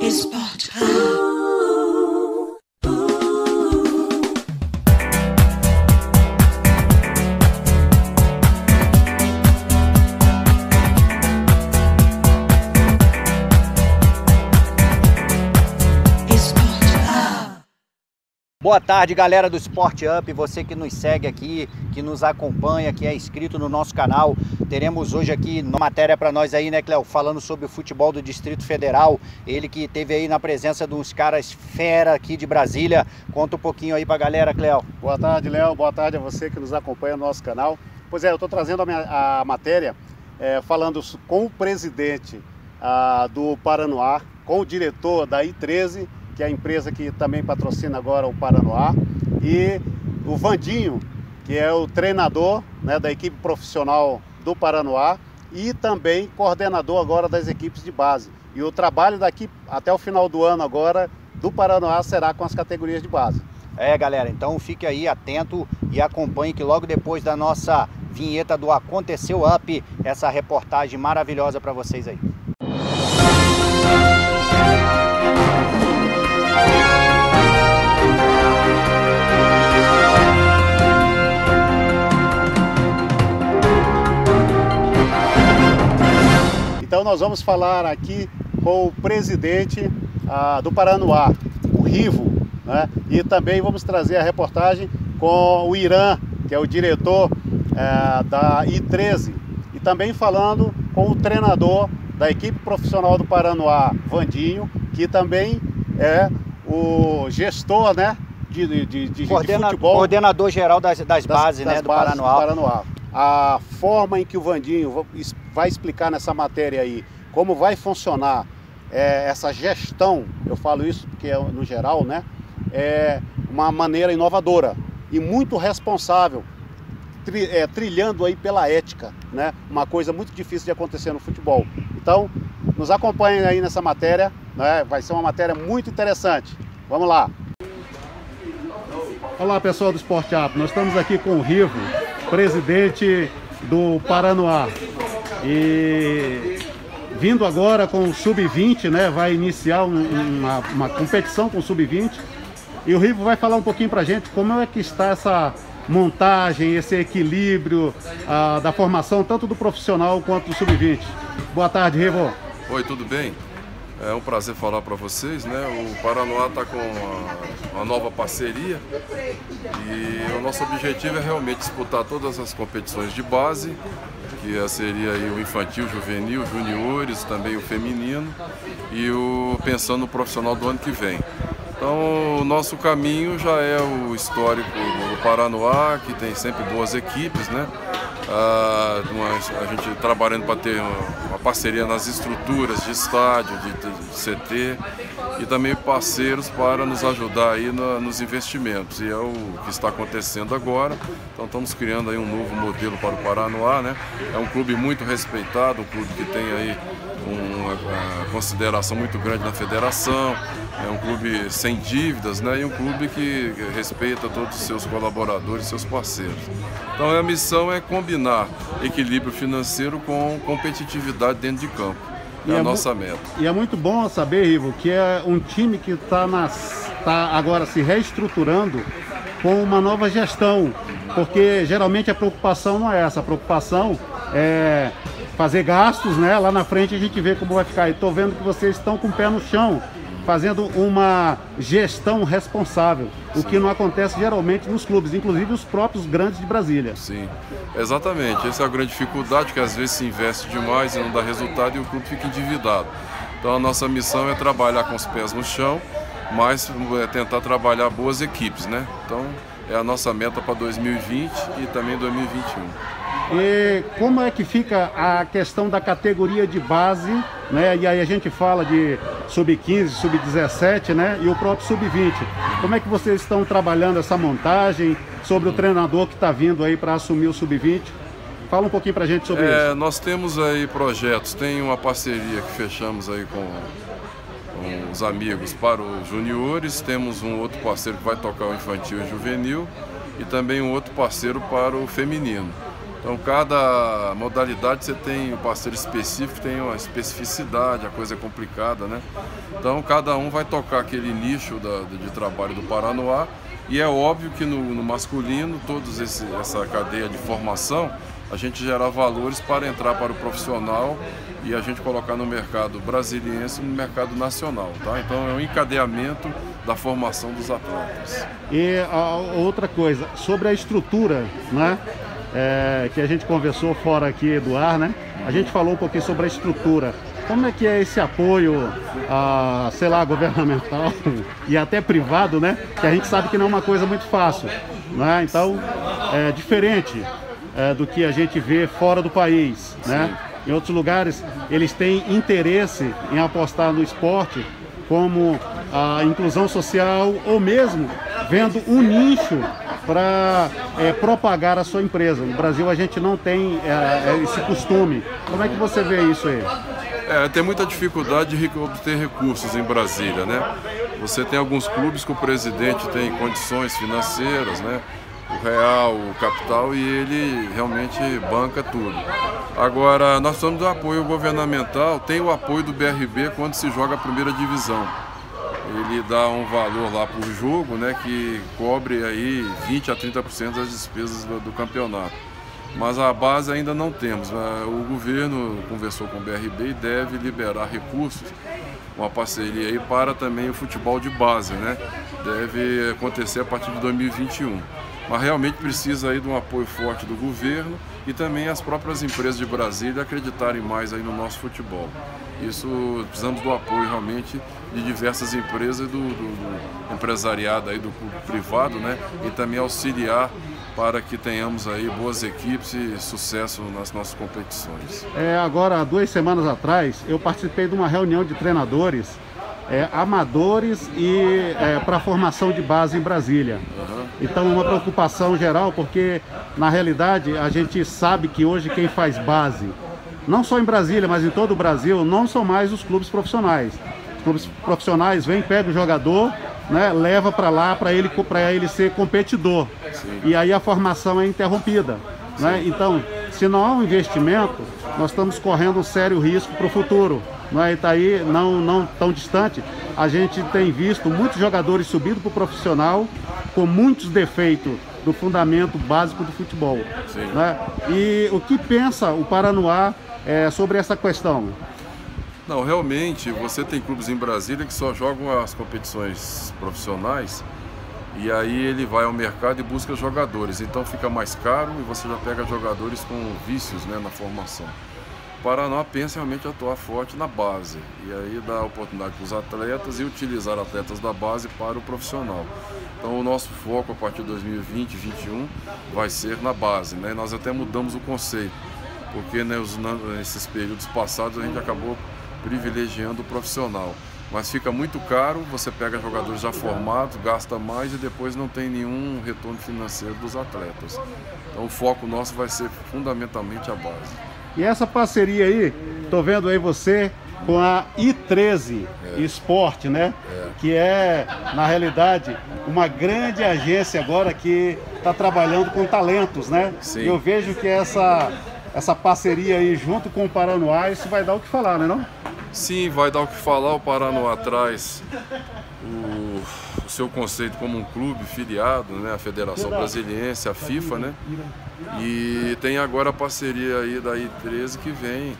Esporte. Boa tarde, galera do Sport Up, você que nos segue aqui, que nos acompanha, que é inscrito no nosso canal. Teremos hoje aqui uma matéria para nós aí, né, Cléo, falando sobre o futebol do Distrito Federal. Ele que teve aí na presença de uns caras fera aqui de Brasília. Conta um pouquinho aí pra galera, Cléo. Boa tarde, Léo. Boa tarde a você que nos acompanha no nosso canal. Pois é, eu estou trazendo a matéria falando com o presidente do Paranoá, com o diretor da I13, que é a empresa que também patrocina agora o Paranoá, e o Vandinho, que é o treinador, né, da equipe profissional do Paranoá e também coordenador agora das equipes de base. E o trabalho daqui até o final do ano agora do Paranoá será com as categorias de base. Galera, então fique aí atento e acompanhe que logo depois da nossa vinheta do Aconteceu Up, essa reportagem maravilhosa para vocês aí. Então nós vamos falar aqui com o presidente do Paranoá, o Rivo, né? E também vamos trazer a reportagem com o Irã, que é o diretor da I13, e também falando com o treinador da equipe profissional do Paranoá, Vandinho, que também é o gestor, né, de futebol. Coordenador geral das bases, né, do Paranoá. A forma em que o Vandinho vai explicar nessa matéria aí, como vai funcionar essa gestão, eu falo isso porque no geral, né, é uma maneira inovadora e muito responsável, trilhando aí pela ética, né, uma coisa muito difícil de acontecer no futebol. Então, nos acompanhem aí nessa matéria, né, vai ser uma matéria muito interessante. Vamos lá. Olá, pessoal do Sport Up, nós estamos aqui com o Rivo, presidente do Paranoá, e vindo agora com o Sub-20, né, vai iniciar uma competição com o Sub-20, e o Rivo vai falar um pouquinho pra gente como é que está essa montagem, esse equilíbrio da formação tanto do profissional quanto do Sub-20. Boa tarde, Rivo. Oi, tudo bem? É um prazer falar para vocês, né? O Paranoá está com uma nova parceria e o nosso objetivo é realmente disputar todas as competições de base, que seria aí o infantil, juvenil, juniores, também o feminino e pensando no profissional do ano que vem. Então, o nosso caminho já é o histórico do Paranoá, que tem sempre boas equipes, né? A gente trabalhando para ter uma parceria nas estruturas de estádio, de CT e também parceiros para nos ajudar aí nos investimentos, e é o que está acontecendo agora. Então estamos criando aí um novo modelo para o Paranoá, né? É um clube muito respeitado, um clube que tem aí uma consideração muito grande na federação, é um clube sem dívidas, né? E um clube que respeita todos os seus colaboradores, seus parceiros. Então a missão é combinar equilíbrio financeiro com competitividade dentro de campo. É a nossa meta. E é muito bom saber, Rivo, que é um time que está agora se reestruturando com uma nova gestão, porque geralmente a preocupação não é essa, a preocupação é fazer gastos, né? Lá na frente a gente vê como vai ficar. E estou vendo que vocês estão com o pé no chão, fazendo uma gestão responsável, o que não acontece geralmente nos clubes, inclusive os próprios grandes de Brasília. Sim, exatamente. Essa é a grande dificuldade, que às vezes se investe demais e não dá resultado e o clube fica endividado. Então a nossa missão é trabalhar com os pés no chão, mas tentar trabalhar boas equipes, né? Então é a nossa meta para 2020 e também 2021. E como é que fica a questão da categoria de base, né? E aí a gente fala de sub-15, sub-17, né? E o próprio sub-20. Como é que vocês estão trabalhando essa montagem, sobre o treinador que está vindo aí para assumir o sub-20? Fala um pouquinho pra gente sobre isso. Nós temos aí projetos, tem uma parceria que fechamos aí com os amigos para os juniores, temos um outro parceiro que vai tocar o infantil e juvenil e também um outro parceiro para o feminino. Então, cada modalidade você tem um parceiro específico, tem uma especificidade, a coisa é complicada, né? Então, cada um vai tocar aquele nicho de trabalho do Paranoá, e é óbvio que no masculino, essa cadeia de formação, a gente gera valores para entrar para o profissional e a gente colocar no mercado brasiliense e no mercado nacional, tá? Então, é um encadeamento da formação dos atletas. E outra coisa, sobre a estrutura, né? Que a gente conversou fora aqui do ar, né? A gente falou um pouquinho sobre a estrutura. Como é que é esse apoio, sei lá, governamental e até privado, né? Que a gente sabe que não é uma coisa muito fácil, né? Então, é diferente do que a gente vê fora do país, né? Em outros lugares, eles têm interesse em apostar no esporte como a inclusão social ou mesmo vendo um nicho para propagar a sua empresa. No Brasil a gente não tem esse costume. Como é que você vê isso aí? Tem muita dificuldade de obter recursos em Brasília, né? Você tem alguns clubes que o presidente tem condições financeiras, né? O real, o capital, e ele realmente banca tudo. Agora, nós precisamos do apoio governamental, tem o apoio do BRB quando se joga a primeira divisão. Ele dá um valor lá por jogo, né, que cobre aí 20 a 30% das despesas do campeonato. Mas a base ainda não temos. O governo conversou com o BRB e deve liberar recursos, uma parceria aí para também o futebol de base, né? Deve acontecer a partir de 2021. Mas realmente precisa aí de um apoio forte do governo e também as próprias empresas de Brasília acreditarem mais aí no nosso futebol. Isso, precisamos do apoio realmente de diversas empresas, do empresariado aí, do público privado, né? E também auxiliar para que tenhamos aí boas equipes e sucesso nas nossas competições. Agora, 2 semanas atrás, eu participei de uma reunião de treinadores amadores e para formação de base em Brasília. Então, uma preocupação geral, porque na realidade a gente sabe que hoje quem faz base, não só em Brasília, mas em todo o Brasil, não são mais os clubes profissionais. Os clubes profissionais vêm, pega o jogador, né, leva para lá para ele ser competidor. Sim. E aí a formação é interrompida, né? Então, se não há um investimento, nós estamos correndo um sério risco para o futuro. E está aí, não tão distante, a gente tem visto muitos jogadores subindo para o profissional com muitos defeitos do fundamento básico do futebol. Né? E o que pensa o Paranoá sobre essa questão? Não, realmente, você tem clubes em Brasília que só jogam as competições profissionais e aí ele vai ao mercado e busca jogadores, então fica mais caro e você já pega jogadores com vícios, né, na formação. O Paraná pensa realmente atuar forte na base e aí dá oportunidade para os atletas e utilizar atletas da base para o profissional. Então o nosso foco a partir de 2020, 2021 vai ser na base, né? Nós até mudamos o conceito, porque nesses períodos passados a gente acabou privilegiando o profissional. Mas fica muito caro, você pega jogadores já formados, gasta mais e depois não tem nenhum retorno financeiro dos atletas. Então o foco nosso vai ser fundamentalmente a base. E essa parceria aí, tô vendo aí você com a I13 Esporte, né? Que é, na realidade, uma grande agência agora que está trabalhando com talentos, né? Sim. E eu vejo que essa parceria aí junto com o Paranoá, isso vai dar o que falar, né, não? Sim, vai dar o que falar. O Paranoá traz o seu conceito como um clube filiado, né, a Federação Brasiliense, a FIFA, né? E tem agora a parceria aí da I13 que vem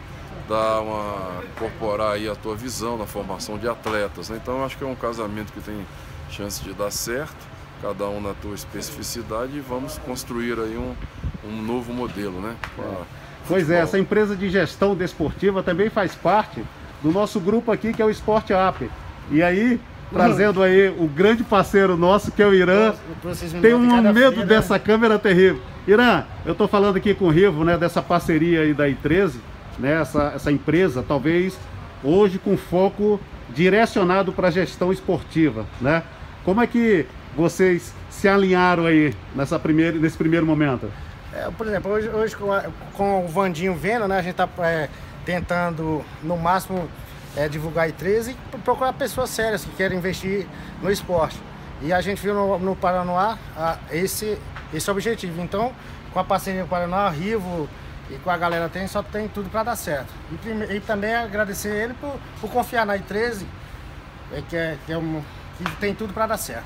incorporar aí a tua visão na formação de atletas, né? Então eu acho que é um casamento que tem chance de dar certo, cada um na tua especificidade, e vamos construir aí um novo modelo, né? Pois é, essa empresa de gestão desportiva também faz parte do nosso grupo aqui, que é o Sport App. E aí, trazendo aí o grande parceiro nosso, que é o Irã, tem um medo dessa câmera terrível. Irã, eu estou falando aqui com o Rivo, né, dessa parceria aí da I13, né, essa empresa, talvez hoje com foco direcionado para a gestão esportiva, né? Como é que vocês se alinharam aí nesse primeiro momento? Por exemplo, hoje com o Vandinho vendo, né, a gente está tentando no máximo divulgar a I13 e procurar pessoas sérias que querem investir no esporte. E a gente viu no Paranoá esse objetivo. Então, com a parceria com o Paraná, Rivo e com a galera só tem tudo para dar certo. E também agradecer ele por confiar na I13, que tem tudo para dar certo.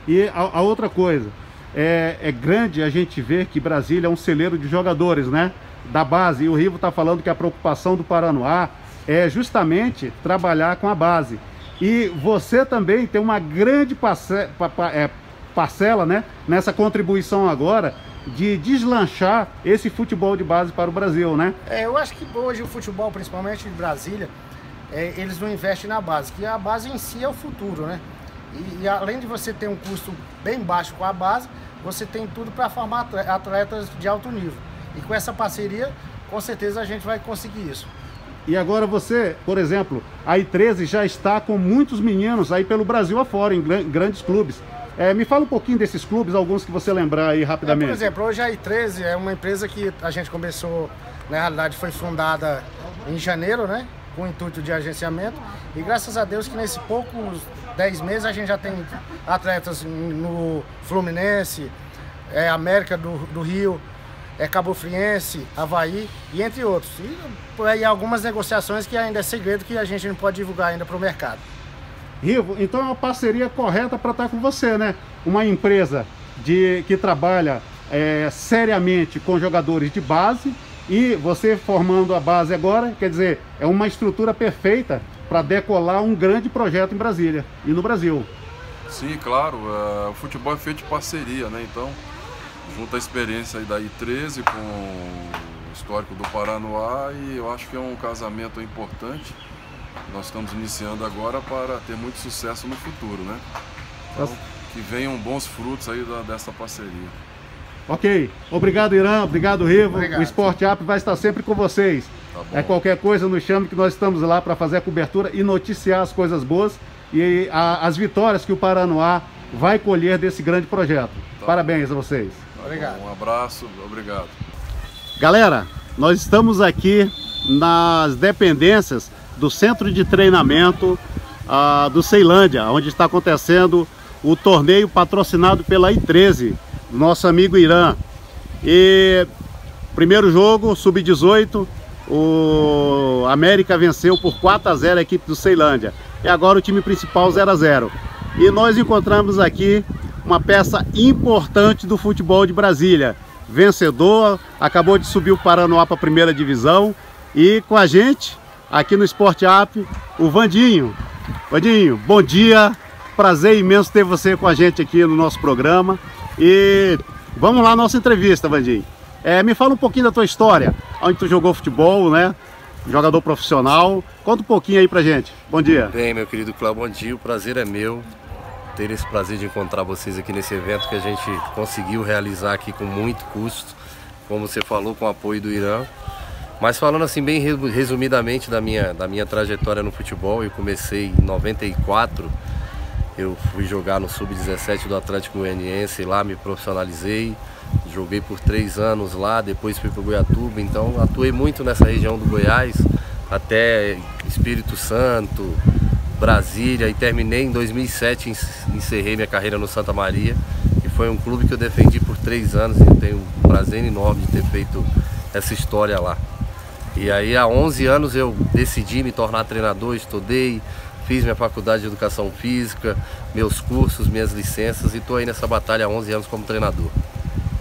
E a outra coisa, é grande a gente ver que Brasília é um celeiro de jogadores, né? Da base, e o Rivo está falando que a preocupação do Paranoá é justamente trabalhar com a base. E você também tem uma grande parcela, né, nessa contribuição agora de deslanchar esse futebol de base para o Brasil, né? Eu acho que hoje o futebol, principalmente de Brasília, eles não investem na base, que a base em si é o futuro, né? E além de você ter um custo bem baixo com a base, você tem tudo para formar atletas de alto nível. E com essa parceria, com certeza a gente vai conseguir isso. E agora você, por exemplo, a I13 já está com muitos meninos aí pelo Brasil afora, em grandes clubes. Me fala um pouquinho desses clubes, alguns que você lembrar aí rapidamente. Por exemplo, hoje a I13 é uma empresa que a gente começou, na realidade foi fundada em janeiro, né? Com o intuito de agenciamento. E graças a Deus que nesses poucos 10 meses a gente já tem atletas no Fluminense, América do Rio, Cabo Friense, Avaí e entre outros. E algumas negociações que ainda é segredo, que a gente não pode divulgar ainda para o mercado. Rivo, então é uma parceria correta para estar com você, né? Uma empresa que trabalha seriamente com jogadores de base, e você formando a base agora, quer dizer, é uma estrutura perfeita para decolar um grande projeto em Brasília e no Brasil. Sim, claro, o futebol é feito de parceria, né? Então, junta a experiência aí da I13 com o histórico do Paranoá, e eu acho que é um casamento importante. Nós estamos iniciando agora para ter muito sucesso no futuro, né? Então, que venham bons frutos aí dessa parceria. Ok, obrigado Irã, obrigado Rivo. Obrigado. O Sport App vai estar sempre com vocês. Tá Qualquer coisa nos chame, que nós estamos lá para fazer a cobertura e noticiar as coisas boas e as vitórias que o Paranoá vai colher desse grande projeto. Tá. Parabéns a vocês. Obrigado. Um abraço, obrigado. Galera, nós estamos aqui nas dependências do Centro de Treinamento do Ceilândia, onde está acontecendo o torneio patrocinado pela I13, do nosso amigo Irã. E primeiro jogo, sub-18, o América venceu por 4-0 a equipe do Ceilândia. E agora o time principal 0-0. E nós encontramos aqui uma peça importante do futebol de Brasília. Vencedor, acabou de subir o Paranoá para a primeira divisão. E com a gente, aqui no Sport App, o Vandinho. Vandinho, bom dia. Prazer imenso ter você com a gente aqui no nosso programa. E vamos lá à nossa entrevista, Vandinho. Me fala um pouquinho da tua história, onde tu jogou futebol, né? Jogador profissional. Conta um pouquinho aí pra gente. Bom dia. Bem, meu querido Cláudio, bom dia. O prazer é meu ter esse prazer de encontrar vocês aqui nesse evento que a gente conseguiu realizar aqui com muito custo, como você falou, com o apoio do Irã. Mas falando assim bem resumidamente da minha trajetória no futebol, eu comecei em 94, eu fui jogar no Sub-17 do Atlético Goianiense, lá me profissionalizei, joguei por 3 anos lá, depois fui para o Goiatuba, então atuei muito nessa região do Goiás, até Espírito Santo, Brasília, e terminei em 2007, encerrei minha carreira no Santa Maria, e foi um clube que eu defendi por 3 anos, e eu tenho um prazer enorme de ter feito essa história lá. E aí há 11 anos eu decidi me tornar treinador, estudei, fiz minha faculdade de educação física, meus cursos, minhas licenças, e estou aí nessa batalha há 11 anos como treinador.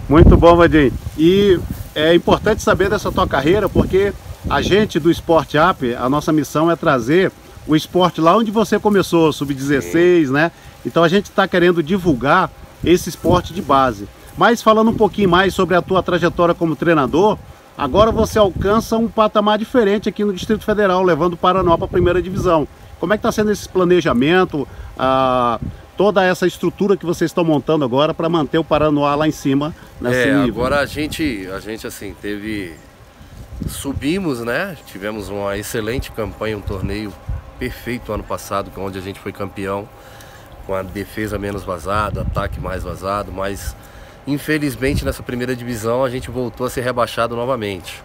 Muito bom, Vandinho. E é importante saber dessa tua carreira, porque a gente do Sport App, a nossa missão é trazer o esporte lá onde você começou, Sub-16, né? Então a gente está querendo divulgar esse esporte de base. Mas falando um pouquinho mais sobre a tua trajetória como treinador, agora você alcança um patamar diferente aqui no Distrito Federal, levando o Paranoá para a primeira divisão. Como é que está sendo esse planejamento, toda essa estrutura que vocês estão montando agora para manter o Paranoá lá em cima nesse nível? Agora a gente assim subimos, né? Tivemos uma excelente campanha, um torneio perfeito ano passado, onde a gente foi campeão, com a defesa menos vazada, ataque mais vazado, mas infelizmente nessa primeira divisão a gente voltou a ser rebaixado novamente.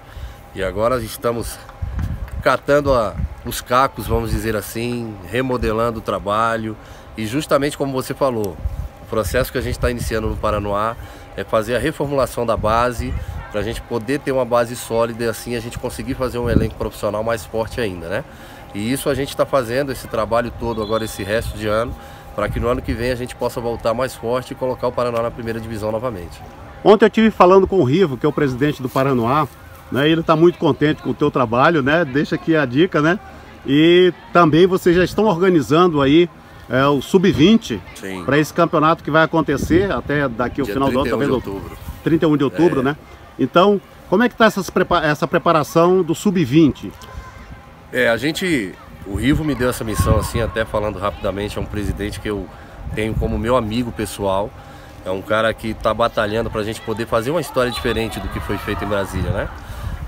E agora estamos catando os cacos, vamos dizer assim, remodelando o trabalho, e justamente como você falou, O processo que a gente está iniciando no Paranoá é fazer a reformulação da base, para a gente poder ter uma base sólida e assim a gente conseguir fazer um elenco profissional mais forte ainda, né? E isso a gente está fazendo, esse trabalho todo agora, esse resto de ano, para que no ano que vem a gente possa voltar mais forte e colocar o Paranoá na primeira divisão novamente. Ontem eu estive falando com o Rivo, que é o presidente do Paranoá, né? Ele está muito contente com o teu trabalho, né? Deixa aqui a dica, né? E também vocês já estão organizando aí o Sub-20 para esse campeonato que vai acontecer até daqui ao final do ano, talvez 31 de outubro, né? Então, como é que está essa preparação do Sub-20? O Rivo me deu essa missão, assim, até falando rapidamente, é um presidente que eu tenho como meu amigo pessoal, é um cara que está batalhando para a gente poder fazer uma história diferente do que foi feito em Brasília, né?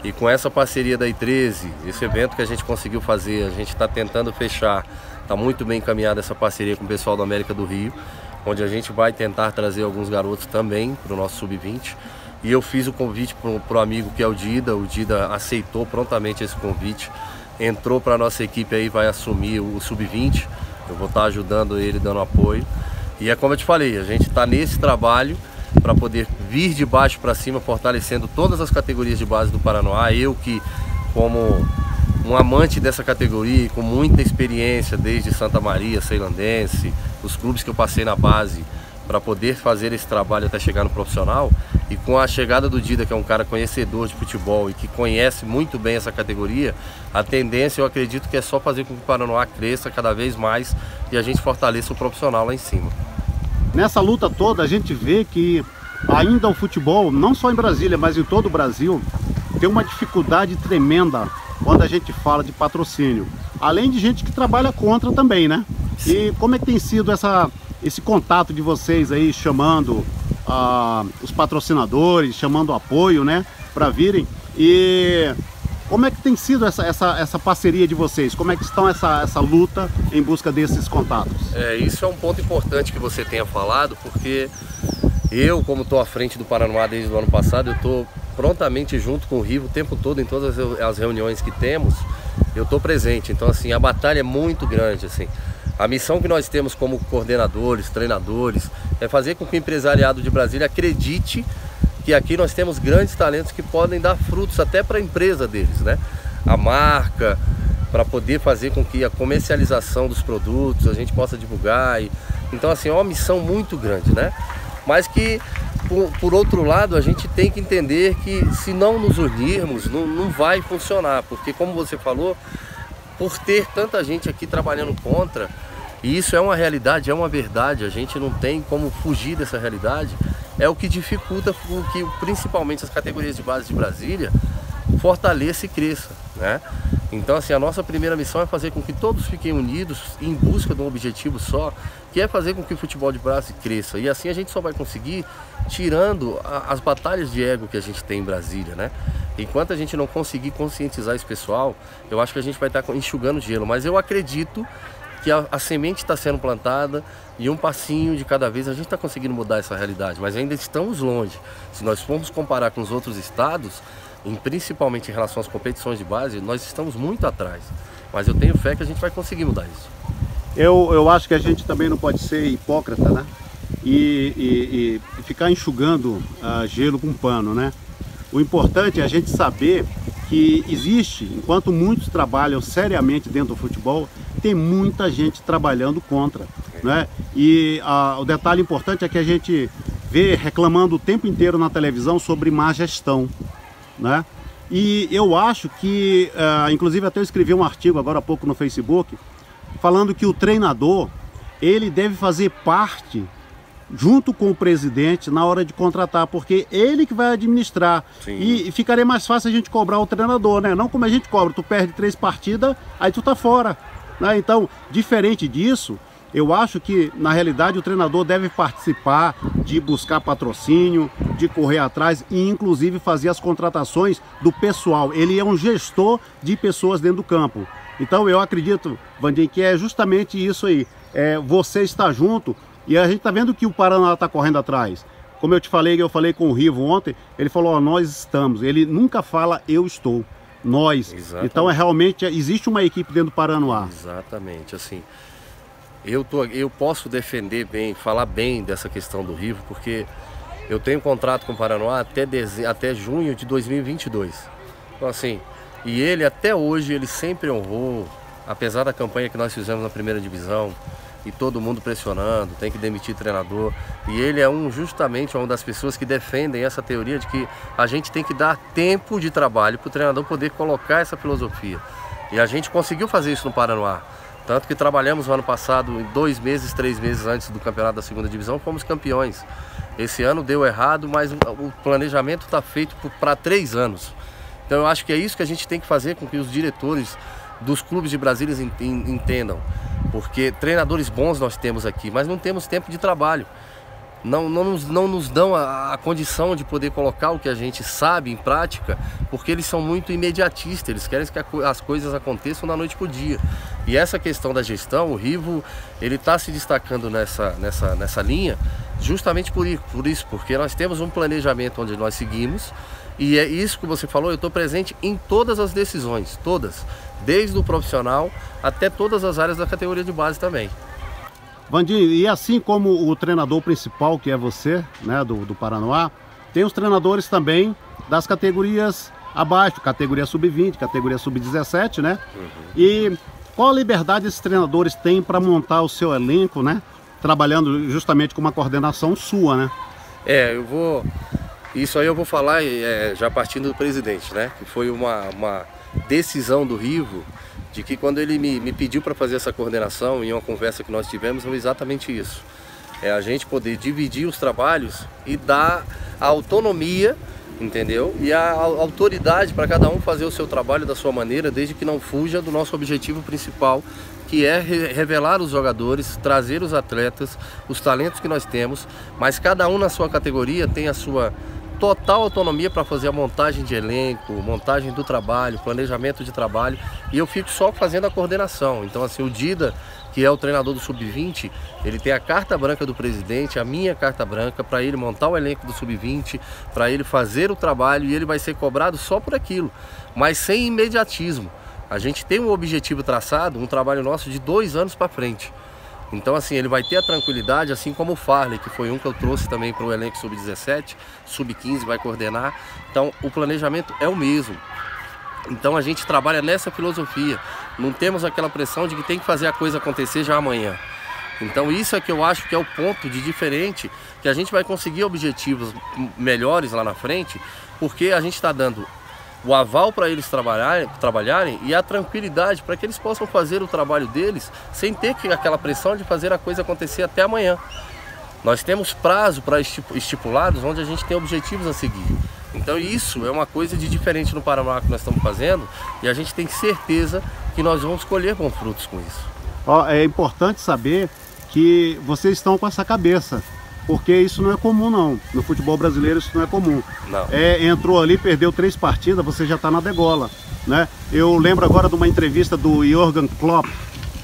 E com essa parceria da I13, esse evento que a gente conseguiu fazer, a gente está tentando fechar, está muito bem encaminhada essa parceria com o pessoal da América do Rio, onde a gente vai tentar trazer alguns garotos também para o nosso Sub-20. E eu fiz o convite para o amigo que é o Dida aceitou prontamente esse convite, entrou para a nossa equipe aí, vai assumir o Sub-20, eu vou estar ajudando ele, dando apoio. E é como eu te falei, a gente está nesse trabalho para poder vir de baixo para cima, fortalecendo todas as categorias de base do Paranoá. Eu que, como um amante dessa categoria e com muita experiência desde Santa Maria, Ceilandense, os clubes que eu passei na base, para poder fazer esse trabalho até chegar no profissional, e com a chegada do Dida, que é um cara conhecedor de futebol e que conhece muito bem essa categoria, a tendência eu acredito que é só fazer com que o Paranoá cresça cada vez mais e a gente fortaleça o profissional lá em cima. Nessa luta toda a gente vê que ainda o futebol, não só em Brasília, mas em todo o Brasil, tem uma dificuldade tremenda quando a gente fala de patrocínio. Além de gente que trabalha contra também, né? E como é que tem sido esse contato de vocês aí, chamando os patrocinadores, chamando apoio, né, para virem? E como é que tem sido essa parceria de vocês? Como é que estão essa luta em busca desses contatos? Isso é um ponto importante que você tenha falado, porque eu, como estou à frente do Paranoá desde o ano passado, eu estou prontamente junto com o Rivo o tempo todo, em todas as reuniões que temos, eu estou presente. Então, assim, a batalha é muito grande, assim. A missão que nós temos como coordenadores, treinadores, é fazer com que o empresariado de Brasília acredite que aqui nós temos grandes talentos que podem dar frutos até para a empresa deles, né? A marca, para poder fazer com que a comercialização dos produtos a gente possa divulgar. Então, assim, é uma missão muito grande, né? Mas que, por outro lado, a gente tem que entender que se não nos unirmos, não vai funcionar. Porque, como você falou, por ter tanta gente aqui trabalhando contra, e isso é uma realidade, é uma verdade, a gente não tem como fugir dessa realidade, é o que dificulta que principalmente as categorias de base de Brasília fortaleça e cresça, né? Então, assim, a nossa primeira missão é fazer com que todos fiquem unidos em busca de um objetivo só, que é fazer com que o futebol de Brasília cresça. E assim a gente só vai conseguir tirando as batalhas de ego que a gente tem em Brasília, né? Enquanto a gente não conseguir conscientizar esse pessoal, eu acho que a gente vai estar enxugando gelo. Mas eu acredito que a semente está sendo plantada e um passinho de cada vez a gente está conseguindo mudar essa realidade. Mas ainda estamos longe. Se nós formos comparar com os outros estados, principalmente em relação às competições de base, nós estamos muito atrás. Mas eu tenho fé que a gente vai conseguir mudar isso. Eu acho que a gente também não pode ser hipócrita, né? E ficar enxugando gelo com pano, né? O importante é a gente saber que existe, enquanto muitos trabalham seriamente dentro do futebol, tem muita gente trabalhando contra, né? E o detalhe importante é que a gente vê reclamando o tempo inteiro na televisão sobre má gestão, né? E eu acho que, inclusive até eu escrevi um artigo agora há pouco no Facebook, falando que o treinador, ele deve fazer parte junto com o presidente na hora de contratar, porque ele que vai administrar. E ficaria mais fácil a gente cobrar o treinador, né? Não como a gente cobra, tu perde 3 partidas, aí tu tá fora, né? Então, diferente disso, eu acho que na realidade o treinador deve participar de buscar patrocínio, de correr atrás e inclusive fazer as contratações do pessoal. Ele é um gestor de pessoas dentro do campo. Então eu acredito, Vandinho, que é justamente isso aí. Você está junto. E a gente está vendo que o Paraná está correndo atrás. Como eu te falei, eu falei com o Rivo ontem, ele falou, ó, nós estamos. Ele nunca fala, eu estou. Nós. Exatamente. Então realmente existe uma equipe dentro do Paranoá. Exatamente, assim. eu posso defender bem, falar bem dessa questão do Rivo, porque eu tenho contrato com o Paranoá até junho de 2022. Então assim, e ele até hoje, ele sempre honrou, apesar da campanha que nós fizemos na primeira divisão, e todo mundo pressionando, tem que demitir treinador. E ele é justamente uma das pessoas que defendem essa teoria de que a gente tem que dar tempo de trabalho para o treinador poder colocar essa filosofia. E a gente conseguiu fazer isso no Paranoá. Tanto que trabalhamos no ano passado, em 2 meses, 3 meses antes do campeonato da segunda divisão, fomos campeões. Esse ano deu errado, mas o planejamento está feito para 3 anos. Então eu acho que é isso que a gente tem que fazer com que os diretores dos clubes de Brasília entendam. Porque treinadores bons nós temos aqui, mas não temos tempo de trabalho. Não nos dão a condição de poder colocar o que a gente sabe em prática, porque eles são muito imediatistas, eles querem que as coisas aconteçam da noite para o dia. E essa questão da gestão, o Rivo, ele está se destacando nessa linha justamente por isso, porque nós temos um planejamento onde nós seguimos, e é isso que você falou, eu estou presente em todas as decisões, todas, desde o profissional até todas as áreas da categoria de base também. Vandinho, e assim como o treinador principal, que é você, né, do Paranoá, tem os treinadores também das categorias abaixo, categoria sub-20, categoria sub-17, né? E qual a liberdade esses treinadores têm para montar o seu elenco, né? Trabalhando justamente com uma coordenação sua, né? Isso aí eu vou falar já partindo do presidente, né? Que foi uma decisão do Rivo, de que quando ele me pediu para fazer essa coordenação, em uma conversa que nós tivemos, foi exatamente isso. É a gente poder dividir os trabalhos e dar a autonomia, entendeu? E a autoridade para cada um fazer o seu trabalho da sua maneira, desde que não fuja do nosso objetivo principal, que é revelar os jogadores, trazer os atletas, os talentos que nós temos, mas cada um na sua categoria tem a sua total autonomia para fazer a montagem de elenco, montagem do trabalho, planejamento de trabalho, e eu fico só fazendo a coordenação. Então assim, o Dida, que é o treinador do Sub-20, ele tem a carta branca do presidente, a minha carta branca, para ele montar o elenco do Sub-20, para ele fazer o trabalho, e ele vai ser cobrado só por aquilo, mas sem imediatismo. A gente tem um objetivo traçado, um trabalho nosso de 2 anos para frente. Então assim, ele vai ter a tranquilidade, assim como o Farley, que foi um que eu trouxe também para o elenco sub-17, sub-15 vai coordenar. Então o planejamento é o mesmo. Então a gente trabalha nessa filosofia. Não temos aquela pressão de que tem que fazer a coisa acontecer já amanhã. Então isso é que eu acho que é o ponto de diferente, que a gente vai conseguir objetivos melhores lá na frente, porque a gente está dando o aval para eles trabalharem e a tranquilidade para que eles possam fazer o trabalho deles sem ter aquela pressão de fazer a coisa acontecer até amanhã. Nós temos prazo para estipulados onde a gente tem objetivos a seguir. Então isso é uma coisa de diferente no Paraná que nós estamos fazendo, e a gente tem certeza que nós vamos colher bons frutos com isso. É importante saber que vocês estão com essa cabeça, porque isso não é comum não, no futebol brasileiro isso não é comum. Não. Entrou ali, perdeu 3 partidas, você já está na degola, né? Eu lembro agora de uma entrevista do Jürgen Klopp,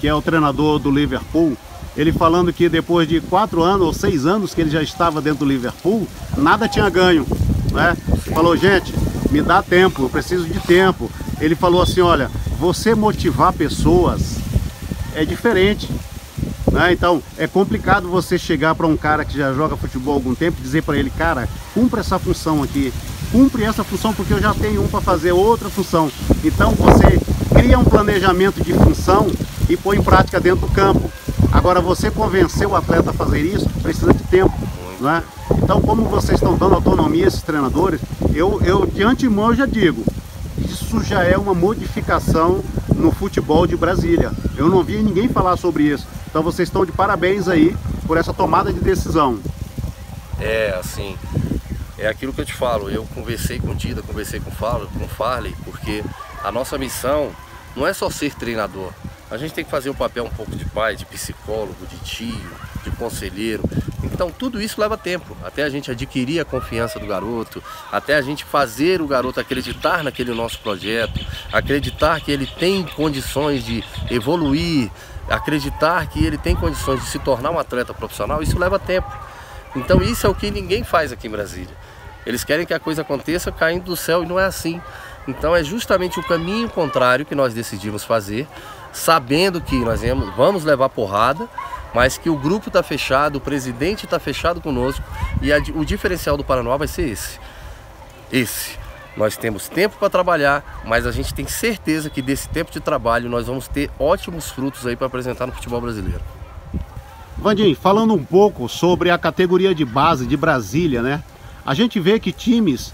que é o treinador do Liverpool, ele falando que depois de 4 anos ou 6 anos que ele já estava dentro do Liverpool, nada tinha ganho, né? Falou, gente, me dá tempo, eu preciso de tempo. Ele falou assim, olha, você motivar pessoas é diferente. Então é complicado você chegar para um cara que já joga futebol há algum tempo e dizer para ele, cara, cumpre essa função aqui, cumpre essa função porque eu já tenho um para fazer outra função. Então você cria um planejamento de função e põe em prática dentro do campo. Agora você convencer o atleta a fazer isso precisa de tempo, né? Então como vocês estão dando autonomia a esses treinadores, eu de antemão eu já digo, isso já é uma modificação no futebol de Brasília. Eu não vi ninguém falar sobre isso. Então vocês estão de parabéns aí por essa tomada de decisão. Assim, é aquilo que eu te falo. Eu conversei com o Dida, conversei com o Farley, porque a nossa missão não é só ser treinador. A gente tem que fazer o papel um pouco de pai, de psicólogo, de tio, de conselheiro. Então tudo isso leva tempo, até a gente adquirir a confiança do garoto, até a gente fazer o garoto acreditar naquele nosso projeto, acreditar que ele tem condições de evoluir, acreditar que ele tem condições de se tornar um atleta profissional. Isso leva tempo. Então isso é o que ninguém faz aqui em Brasília. Eles querem que a coisa aconteça caindo do céu, e não é assim. Então é justamente o caminho contrário que nós decidimos fazer, sabendo que nós vamos levar porrada, mas que o grupo está fechado, o presidente está fechado conosco e o diferencial do Paranoá vai ser esse. Nós temos tempo para trabalhar, mas a gente tem certeza que desse tempo de trabalho nós vamos ter ótimos frutos aí para apresentar no futebol brasileiro. Vandim, falando um pouco sobre a categoria de base de Brasília, né? A gente vê que times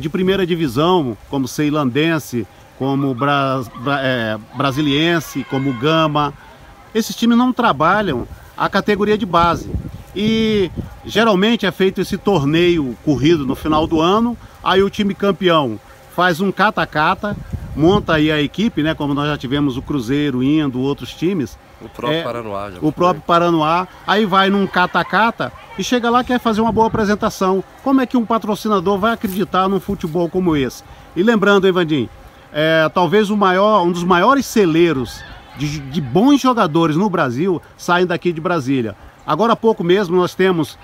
de primeira divisão, como Ceilandense, como Brasiliense, como Gama, esses times não trabalham a categoria de base. E geralmente é feito esse torneio corrido no final do ano, aí o time campeão faz um cata-cata, monta aí a equipe, né? Como nós já tivemos o Cruzeiro indo, outros times. O próprio Paranoá. O próprio Paranoá, aí vai num cata-cata e chega lá e quer fazer uma boa apresentação. Como é que um patrocinador vai acreditar num futebol como esse? E lembrando, hein, Vandim, talvez um dos maiores celeiros de bons jogadores no Brasil saem daqui de Brasília. Agora há pouco mesmo nós temos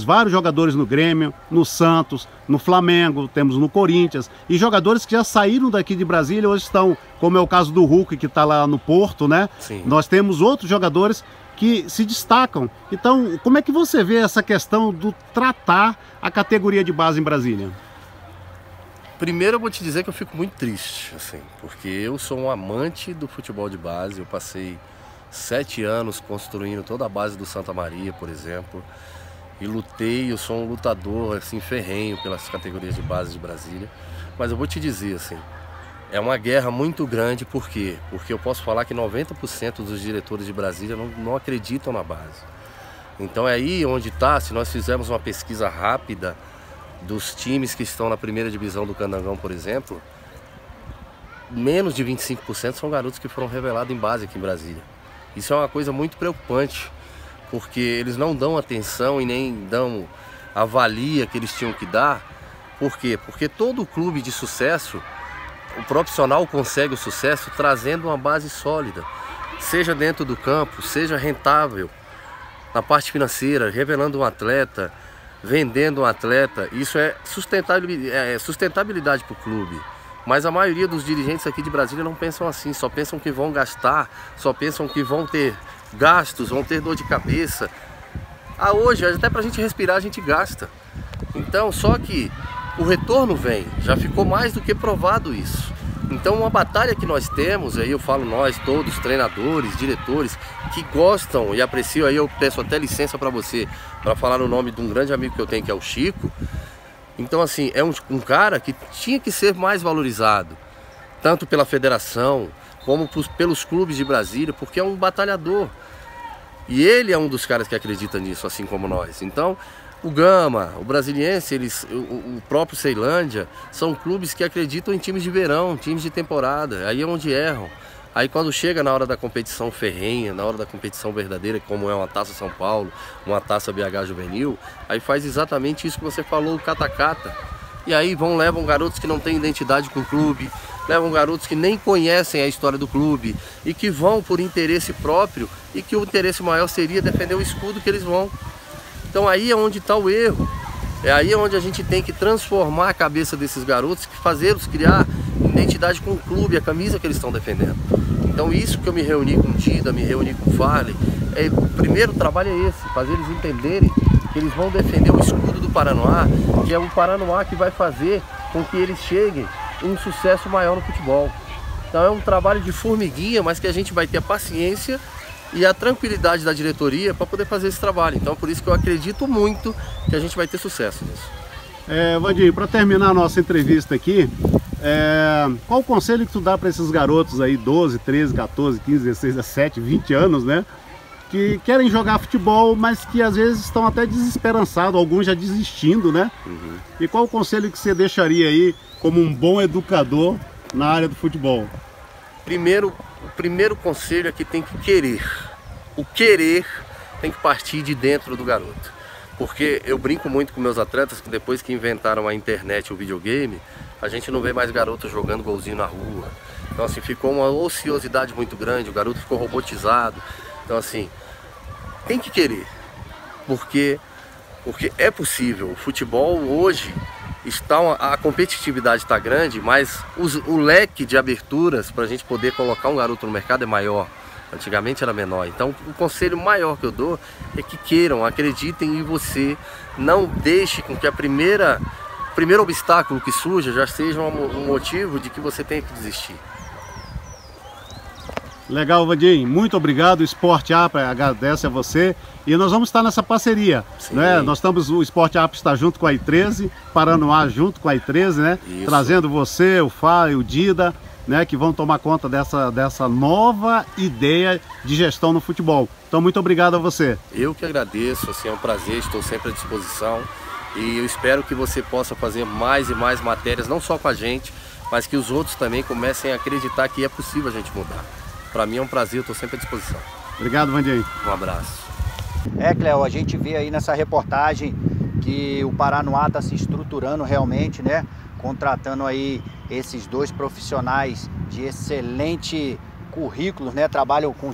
vários jogadores no Grêmio, no Santos, no Flamengo, temos no Corinthians, e jogadores que já saíram daqui de Brasília hoje estão, como é o caso do Hulk, que está lá no Porto, né? Sim. Nós temos outros jogadores que se destacam. Então, como é que você vê essa questão do tratar a categoria de base em Brasília? Primeiro eu vou te dizer que eu fico muito triste, assim, porque eu sou um amante do futebol de base. Eu passei 7 anos construindo toda a base do Santa Maria, por exemplo, e lutei, eu sou um lutador assim, ferrenho pelas categorias de base de Brasília. Mas eu vou te dizer assim, é uma guerra muito grande. Por quê? Porque eu posso falar que 90% dos diretores de Brasília não acreditam na base. Então é aí onde está, se nós fizermos uma pesquisa rápida dos times que estão na primeira divisão do Candangão, por exemplo, menos de 25% são garotos que foram revelados em base aqui em Brasília. Isso é uma coisa muito preocupante, porque eles não dão atenção e nem dão a valia que eles tinham que dar. Por quê? Porque todo clube de sucesso, o profissional consegue o sucesso trazendo uma base sólida, seja dentro do campo, seja rentável, na parte financeira, revelando um atleta, vendendo um atleta. Isso é sustentabilidade para o clube. Mas a maioria dos dirigentes aqui de Brasília não pensam assim, só pensam que vão gastar, só pensam que vão ter gastos, vão ter dor de cabeça. Hoje, até para a gente respirar, a gente gasta. Então, só que o retorno vem, já ficou mais do que provado isso. Então, uma batalha que nós temos, aí eu falo nós todos, treinadores, diretores, que gostam e apreciam, aí eu peço até licença para você, para falar o nome de um grande amigo que eu tenho, que é o Chico. Então, assim, é um cara que tinha que ser mais valorizado, tanto pela federação, como pelos clubes de Brasília, porque é um batalhador. E ele é um dos caras que acredita nisso, assim como nós. Então, o Gama, o Brasiliense, o próprio Ceilândia, são clubes que acreditam em times de verão, times de temporada. Aí é onde erram. Aí quando chega na hora da competição ferrenha, na hora da competição verdadeira, como é uma Taça São Paulo, uma Taça BH Juvenil, aí faz exatamente isso que você falou, o cata-cata. E aí levam garotos que não têm identidade com o clube, levam garotos que nem conhecem a história do clube e que vão por interesse próprio, e que o interesse maior seria defender o escudo que eles vão. Então aí é onde está o erro. É aí onde a gente tem que transformar a cabeça desses garotos, fazê-los criar identidade com o clube, a camisa que eles estão defendendo. Então isso que eu me reuni com o Dida, me reuni com o Farley, o primeiro trabalho é esse, fazer eles entenderem que eles vão defender o escudo do Paranoá, que é o Paranoá que vai fazer com que eles cheguem a um sucesso maior no futebol. Então é um trabalho de formiguinha, mas que a gente vai ter a paciência e a tranquilidade da diretoria para poder fazer esse trabalho. Então por isso que eu acredito muito que a gente vai ter sucesso nisso. Vandim, para terminar a nossa entrevista aqui, qual o conselho que tu dá para esses garotos aí, 12, 13, 14, 15, 16, 17, 20 anos, né? Que querem jogar futebol, mas que às vezes estão até desesperançados, alguns já desistindo, né? Uhum. E qual o conselho que você deixaria aí como um bom educador na área do futebol? O primeiro conselho é que tem que querer. O querer tem que partir de dentro do garoto. Porque eu brinco muito com meus atletas que depois que inventaram a internet e o videogame, a gente não vê mais garotos jogando golzinho na rua. Então assim, ficou uma ociosidade muito grande, o garoto ficou robotizado. Então assim, tem que querer. Porque é possível. O futebol hoje, a competitividade está grande, mas o leque de aberturas para a gente poder colocar um garoto no mercado é maior. Antigamente era menor. Então o conselho maior que eu dou é que queiram, acreditem em você, não deixe com que o primeiro obstáculo que surja já seja um motivo de que você tenha que desistir. Legal, Vandinho, muito obrigado. O Sport Up agradece a você e nós vamos estar nessa parceria, né? Nós estamos, o Sport Up está junto com a I13, Paranoá junto com a I13, né? Isso. Trazendo você, o Fá e o Dida, né? Que vão tomar conta dessa nova ideia de gestão no futebol. Então, muito obrigado a você. Eu que agradeço, assim, é um prazer, estou sempre à disposição e eu espero que você possa fazer mais e mais matérias, não só com a gente, mas que os outros também comecem a acreditar que é possível a gente mudar. Para mim é um prazer, eu estou sempre à disposição. Obrigado, Vandinho. Um abraço. Cléo, a gente vê aí nessa reportagem que o Paranoá está se estruturando realmente, né? Contratando aí esses 2 profissionais de excelente currículo, né? Trabalham com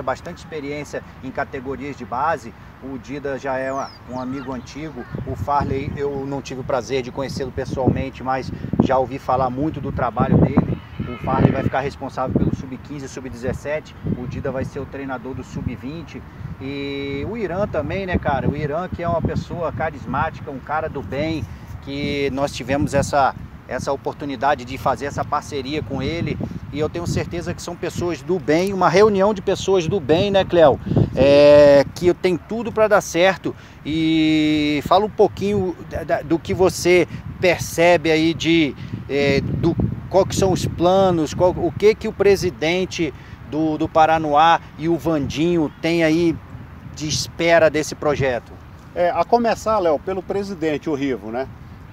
bastante experiência em categorias de base. O Dida já é um amigo antigo. O Farley eu não tive o prazer de conhecê-lo pessoalmente, mas já ouvi falar muito do trabalho dele. O Farley vai ficar responsável pelo Sub-15 e Sub-17. O Dida vai ser o treinador do Sub-20. E o Irã também, né, cara? O Irã, que é uma pessoa carismática, um cara do bem, que nós tivemos essa oportunidade de fazer essa parceria com ele. E eu tenho certeza que são pessoas do bem, uma reunião de pessoas do bem, né, Cléo? Que tem tudo para dar certo. E fala um pouquinho do que você percebe aí qual que são os planos, o que o presidente do Paranoá e o Vandinho tem aí de espera desse projeto? A começar, Léo, pelo presidente, o Rivo, né?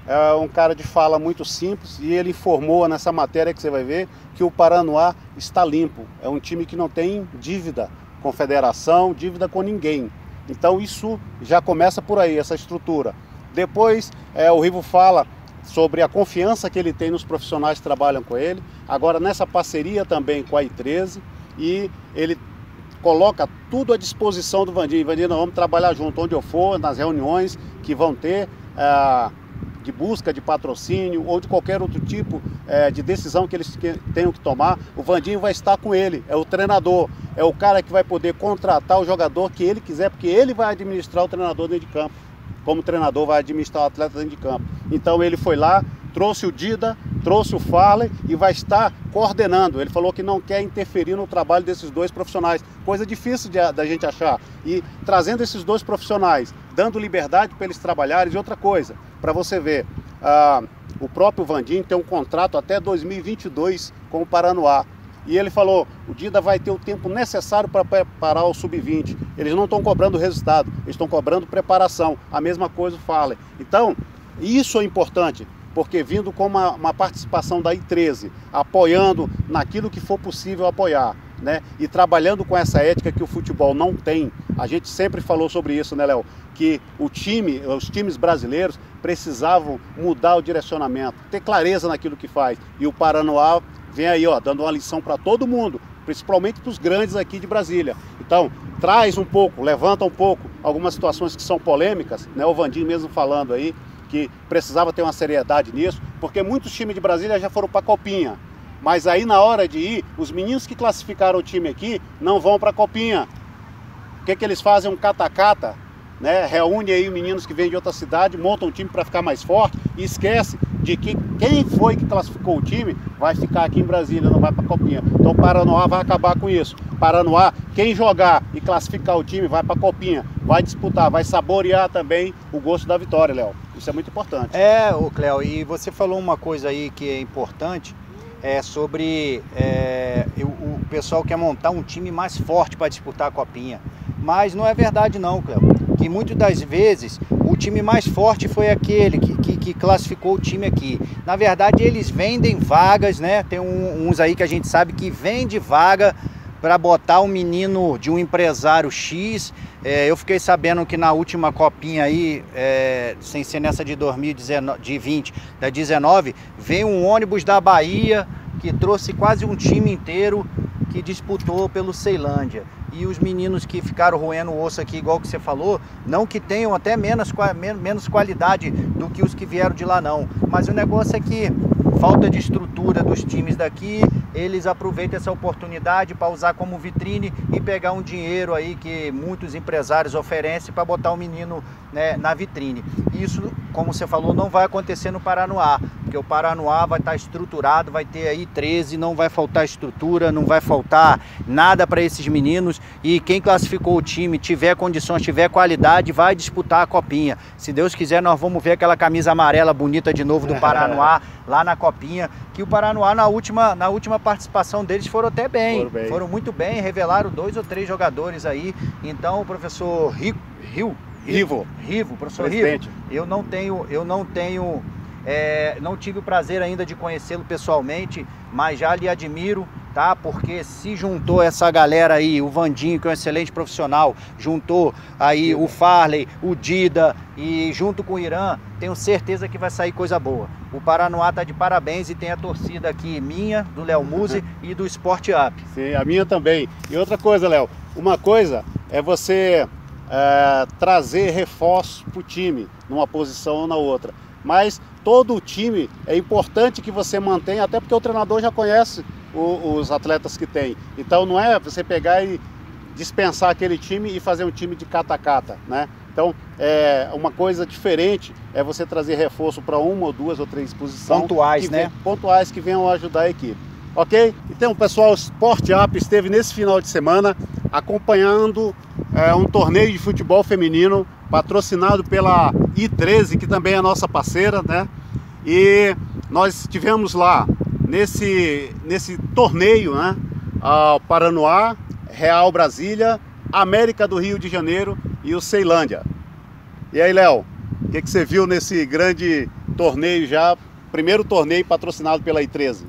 É um cara de fala muito simples e ele informou nessa matéria que você vai ver que o Paranoá está limpo. É um time que não tem dívida com federação, dívida com ninguém. Então isso já começa por aí, essa estrutura. Depois o Rivo fala sobre a confiança que ele tem nos profissionais que trabalham com ele, agora nessa parceria também com a I13, e ele coloca tudo à disposição do Vandinho. Vandinho, nós vamos trabalhar junto, onde eu for, nas reuniões que vão ter de busca de patrocínio ou de qualquer outro tipo de decisão que eles tenham que tomar, o Vandinho vai estar com ele, é o treinador, é o cara que vai poder contratar o jogador que ele quiser, porque ele vai administrar o treinador dentro de campo. Como treinador vai administrar o atleta dentro de campo. Então ele foi lá, trouxe o Dida, trouxe o Farley e vai estar coordenando. Ele falou que não quer interferir no trabalho desses 2 profissionais, coisa difícil da gente achar. E trazendo esses 2 profissionais, dando liberdade para eles trabalharem. E outra coisa, para você ver, o próprio Vandinho tem um contrato até 2022 com o Paranoá. E ele falou, o Dida vai ter o tempo necessário para preparar o Sub-20. Eles não estão cobrando resultado, eles estão cobrando preparação. A mesma coisa o Farley. Então, isso é importante, porque vindo com uma participação da I13, apoiando naquilo que for possível apoiar, né? E trabalhando com essa ética que o futebol não tem. A gente sempre falou sobre isso, né, Léo? Que os times brasileiros precisavam mudar o direcionamento, ter clareza naquilo que faz. E o Paranoá vem aí, ó, dando uma lição para todo mundo, principalmente para os grandes aqui de Brasília. Então, traz um pouco, levanta um pouco algumas situações que são polêmicas, né? O Vandinho mesmo falando aí que precisava ter uma seriedade nisso, porque muitos times de Brasília já foram para a Copinha. Mas aí na hora de ir, os meninos que classificaram o time aqui não vão para a Copinha. O que eles fazem? Um cata-cata, né? Reúne aí meninos que vêm de outra cidade, montam um time para ficar mais forte e esquece de que quem foi que classificou o time vai ficar aqui em Brasília, não vai para a Copinha. Então o Paranoá vai acabar com isso. Paranoá, quem jogar e classificar o time vai para a Copinha, vai disputar, vai saborear também o gosto da vitória, Léo. Isso é muito importante. Ô Cléo, e você falou uma coisa aí que é importante, sobre o pessoal quer montar um time mais forte para disputar a Copinha. Mas não é verdade não, Cléo. Que muitas das vezes o time mais forte foi aquele que classificou o time aqui. Na verdade eles vendem vagas, né? Tem uns aí que a gente sabe que vende vaga para botar um menino de um empresário X. Eu fiquei sabendo que na última Copinha aí, sem ser nessa de 2020, da 19, veio um ônibus da Bahia que trouxe quase um time inteiro que disputou pelo Ceilândia. E os meninos que ficaram roendo o osso aqui, igual que você falou, não que tenham até menos qualidade do que os que vieram de lá não, mas o negócio é que falta de estrutura dos times daqui, eles aproveitam essa oportunidade para usar como vitrine e pegar um dinheiro aí que muitos empresários oferecem para botar o menino, né, na vitrine. Isso, como você falou, não vai acontecer no Paranoá, porque o Paranoá vai estar estruturado, vai ter aí 13, não vai faltar estrutura, não vai faltar nada para esses meninos, e quem classificou o time, tiver condições, tiver qualidade, vai disputar a copinha. Se Deus quiser, nós vamos ver aquela camisa amarela bonita de novo do Paranoá lá na copinha, que o Paranoá na última participação deles foram até bem, foram muito bem, revelaram 2 ou 3 jogadores aí. Então o professor Rivo, professor Rivo, eu não tive o prazer ainda de conhecê-lo pessoalmente, mas já lhe admiro, tá? Porque se juntou essa galera aí, o Vandinho, que é um excelente profissional, juntou aí o Farley, o Dida, e junto com o Irã, tenho certeza que vai sair coisa boa. O Paranoá tá de parabéns e tem a torcida aqui minha, do Léo Musi e do Sport Up. Sim, a minha também. E outra coisa, Léo, uma coisa é você trazer reforço para o time, numa posição ou na outra. Mas todo o time é importante que você mantenha, até porque o treinador já conhece os atletas que tem. Então não é você pegar e dispensar aquele time e fazer um time de cata-cata, né? Então, uma coisa diferente é você trazer reforço para 1 ou 2 ou 3 posições. Pontuais, né? Pontuais que venham ajudar a equipe. Ok? Então, pessoal, o Sport Up esteve nesse final de semana acompanhando um torneio de futebol feminino patrocinado pela I13, que também é nossa parceira, né? E nós estivemos lá nesse torneio, né? Paranoá, Real Brasília, América do Rio de Janeiro e o Ceilândia. E aí, Léo, o que você viu nesse grande torneio já, primeiro torneio patrocinado pela I13?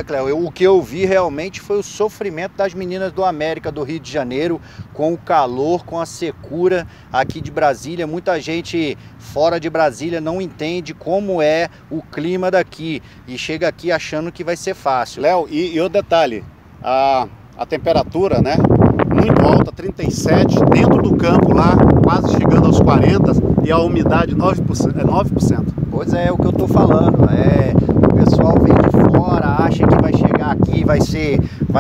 Cléo, o que eu vi realmente foi o sofrimento das meninas do América do Rio de Janeiro, com o calor, com a secura aqui de Brasília. Muita gente fora de Brasília não entende como é o clima daqui e chega aqui achando que vai ser fácil. Léo, e o detalhe, a temperatura, né, muito alta, 37, dentro do campo lá, quase chegando aos 40, e a umidade 9%. Pois é, o que eu tô falando, o pessoal vem de fora, acha que vai chegar aqui, vai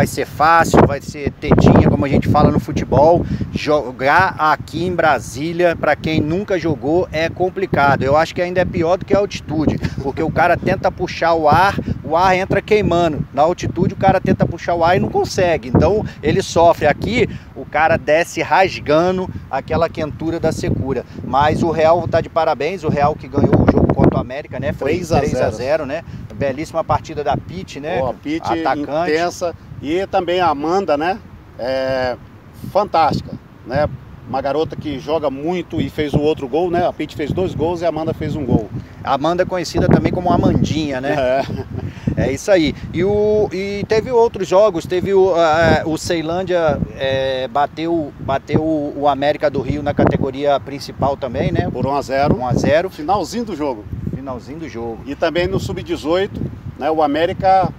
ser fácil, vai ser tetinha, como a gente fala no futebol. Jogar aqui em Brasília, para quem nunca jogou, é complicado. Eu acho que ainda é pior do que a altitude, porque o cara tenta puxar o ar entra queimando. Na altitude o cara tenta puxar o ar e não consegue, então ele sofre. Aqui o cara desce rasgando aquela quentura da secura. Mas o Real tá de parabéns, o Real que ganhou o jogo contra o América, né? Foi 3-0, né? Belíssima partida da Pete, né? A Pete intensa, e também a Amanda, né? Fantástica, né? Uma garota que joga muito e fez o outro gol, né? A Pete fez 2 gols e a Amanda fez 1 gol. A Amanda é conhecida também como Amandinha, né? É isso aí. E teve outros jogos, teve o Ceilândia bateu o América do Rio na categoria principal também, né? Por 1-0. 1-0. Finalzinho do jogo. Finalzinho do jogo. E também no Sub-18, né? O América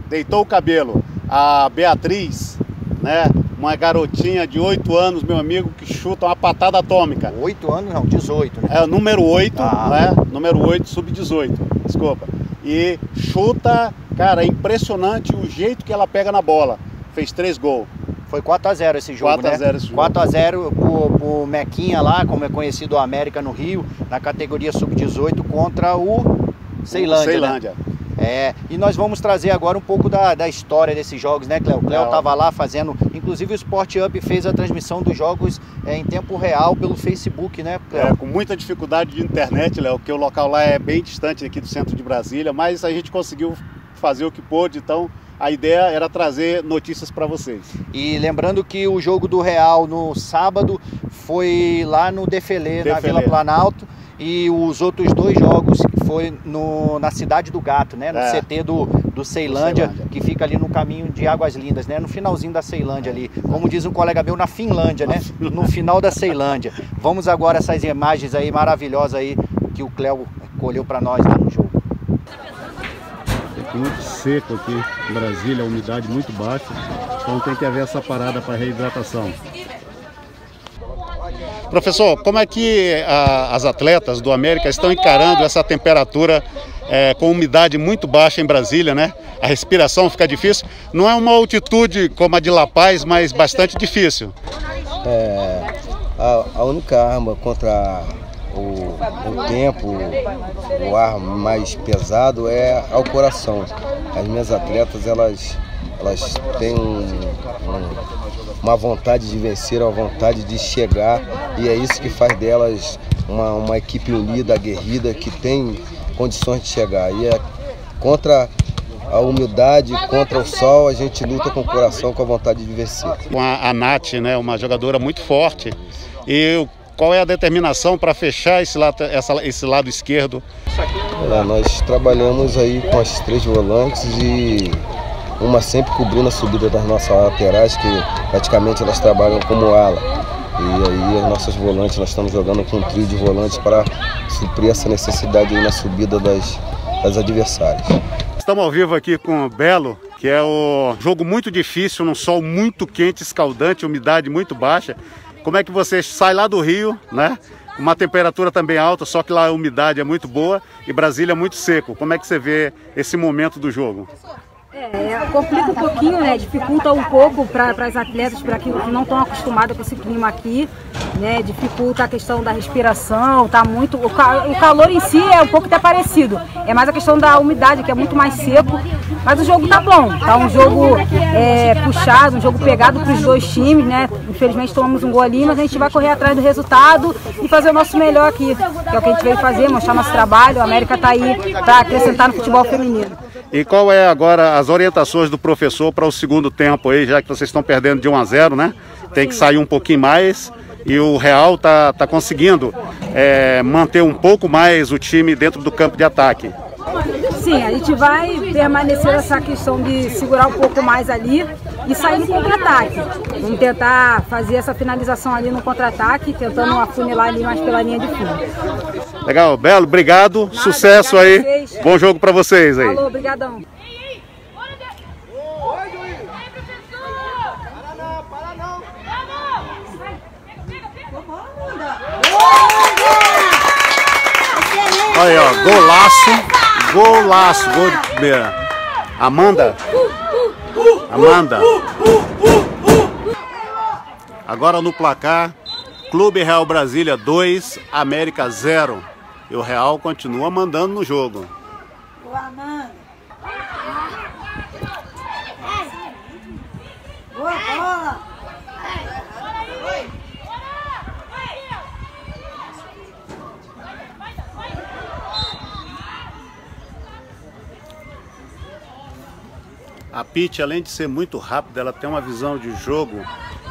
deitou o cabelo. A Beatriz, né? Uma garotinha de 8 anos, meu amigo, que chuta uma patada atômica. 8 anos não, 18. Né? É o número 8, né? Número 8, Sub-18, desculpa. E chuta, cara, é impressionante o jeito que ela pega na bola. Fez 3 gols. Foi 4-0 esse jogo, 4-0 esse jogo. 4-0 pro Mequinha lá, como é conhecido o América no Rio, na categoria Sub-18 contra o Ceilândia. Né? E nós vamos trazer agora um pouco da história desses jogos, né, Cléo? O Cléo estava lá fazendo, inclusive o Sport Up fez a transmissão dos jogos em tempo real pelo Facebook, né, Cléo? Com muita dificuldade de internet, Léo, porque o local lá é bem distante aqui do centro de Brasília, mas a gente conseguiu fazer o que pôde, então a ideia era trazer notícias para vocês. E lembrando que o jogo do Real no sábado foi lá no Defelê, na Vila Planalto, e os outros 2 jogos foi na Cidade do Gato, né? No CT do Ceilândia, que fica ali no caminho de Águas Lindas, né? No finalzinho da Ceilândia ali. Como diz um colega meu, na Finlândia, né? No final da Ceilândia. Vamos agora essas imagens aí maravilhosas aí que o Cléo colheu para nós lá no jogo. tempo muito seco aqui em Brasília, a umidade muito baixa, então tem que haver essa parada para reidratação. Professor, como é que as atletas do América estão encarando essa temperatura com umidade muito baixa em Brasília, né? A respiração fica difícil. Não é uma altitude como a de La Paz, mas bastante difícil. A única arma contra o tempo, o ar mais pesado é ao coração. As minhas atletas, elas têm uma vontade de vencer, uma vontade de chegar, e é isso que faz delas uma equipe unida, aguerrida, que tem condições de chegar. E contra a umidade, contra o sol, a gente luta com o coração, com a vontade de vencer. Com a Nath, né, uma jogadora muito forte, e qual é a determinação para fechar esse lado esquerdo? Nós trabalhamos aí com as 3 volantes e uma sempre cobrindo a subida das nossas laterais, que praticamente elas trabalham como ala. E aí as nossas volantes, nós estamos jogando com um trio de volantes para suprir essa necessidade aí na subida das adversárias. Estamos ao vivo aqui com o Belo, que é um jogo muito difícil, num sol muito quente, escaldante, umidade muito baixa. Como é que você sai lá do Rio, né? Uma temperatura também alta, só que lá a umidade é muito boa e Brasília é muito seco. Como é que você vê esse momento do jogo? Complica um pouquinho, né? Dificulta um pouco para as atletas, para que não estão acostumadas com esse clima aqui, né? Dificulta a questão da respiração, tá muito. O calor em si é um pouco até parecido. É mais a questão da umidade, que é muito mais seco. Mas o jogo tá bom, tá um jogo puxado, um jogo pegado para os dois times, né? Infelizmente tomamos um gol ali, mas a gente vai correr atrás do resultado e fazer o nosso melhor aqui, que é o que a gente veio fazer, mostrar nosso trabalho. A América tá aí para acrescentar no futebol feminino. E qual é agora as orientações do professor para o segundo tempo aí, já que vocês estão perdendo de 1-0, né? Tem que sair um pouquinho mais e o Real tá conseguindo manter um pouco mais o time dentro do campo de ataque. Sim, a gente vai permanecer nessa questão de segurar um pouco mais ali e sair no contra-ataque. Vamos tentar fazer essa finalização ali no contra-ataque, tentando afunilar ali mais pela linha de fundo. Legal, Belo, obrigado, sucesso aí, bom jogo para vocês aí. Falou, obrigadão. Aí, ó, golaço, gol de primeira. Amanda. Agora no placar, Clube Real Brasília 2, América 0. E o Real continua mandando no jogo. Boa, Amanda. Boa bola. A Pitty, além de ser muito rápida, ela tem uma visão de jogo,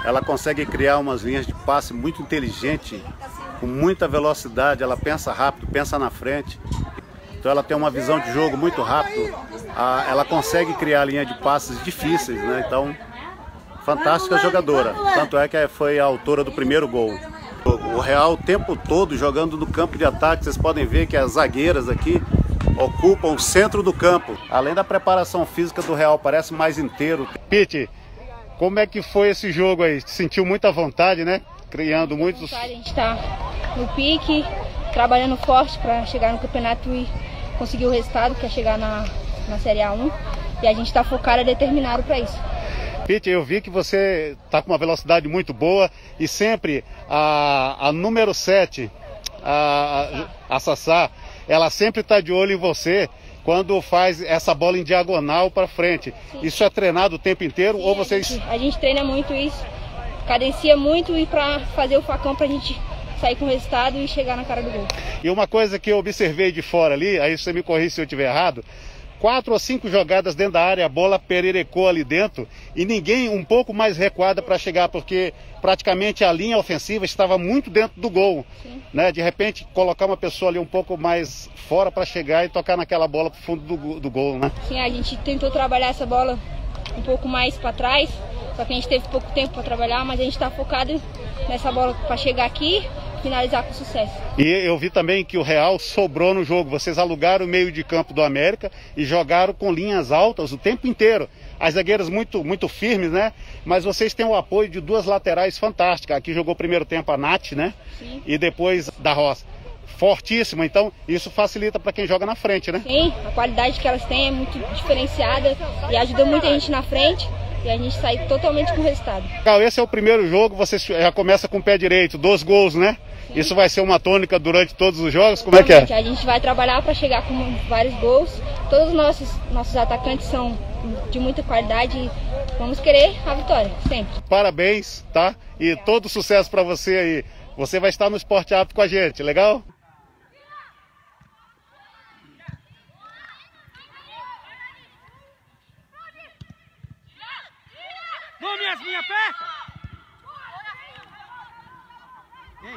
ela consegue criar umas linhas de passe muito inteligente, com muita velocidade, ela pensa rápido, pensa na frente. Então ela tem uma visão de jogo muito rápido, ela consegue criar linha de passes difíceis, né? Então, fantástica jogadora, tanto é que foi a autora do primeiro gol. O Real o tempo todo jogando no campo de ataque, vocês podem ver que as zagueiras aqui ocupam o centro do campo. Além da preparação física do Real, parece mais inteiro. Pitty, como é que foi esse jogo aí? Sentiu muita vontade, né? Criando muitos... A gente está no pique, trabalhando forte para chegar no campeonato e conseguir o resultado, que é chegar na Série A1. E a gente está focado e determinado para isso. Pitty, eu vi que você está com uma velocidade muito boa e sempre a número 7, a Sassá, ela sempre está de olho em você quando faz essa bola em diagonal para frente. Sim. Isso é treinado o tempo inteiro? Sim, ou vocês... A gente treina muito isso, cadencia muito e para fazer o facão para a gente sair com o resultado e chegar na cara do gol. E uma coisa que eu observei de fora ali, aí você me corrige se eu estiver errado, 4 ou 5 jogadas dentro da área, a bola pererecou ali dentro e ninguém um pouco mais recuada para chegar, porque praticamente a linha ofensiva estava muito dentro do gol, né? De repente colocar uma pessoa ali um pouco mais fora para chegar e tocar naquela bola para o fundo do gol, né? Sim, a gente tentou trabalhar essa bola um pouco mais para trás, só que a gente teve pouco tempo para trabalhar, mas a gente está focado nessa bola para chegar aqui, finalizar com sucesso. E eu vi também que o Real sobrou no jogo. Vocês alugaram o meio de campo do América e jogaram com linhas altas o tempo inteiro. As zagueiras muito firmes, né? Mas vocês têm o apoio de duas laterais fantásticas. Aqui jogou o primeiro tempo a Nath, né? Sim. E depois da Roça. Fortíssima, então isso facilita para quem joga na frente, né? Sim, a qualidade que elas têm é muito diferenciada e ajuda muita gente na frente e a gente sai totalmente com o resultado. Esse é o primeiro jogo, você já começa com o pé direito, 2 gols, né? Sim. Isso vai ser uma tônica durante todos os jogos, como é que é? A gente vai trabalhar para chegar com vários gols, todos os nossos atacantes são de muita qualidade e vamos querer a vitória, sempre. Parabéns, tá? E todo sucesso para você aí. Você vai estar no Sport Up com a gente, legal?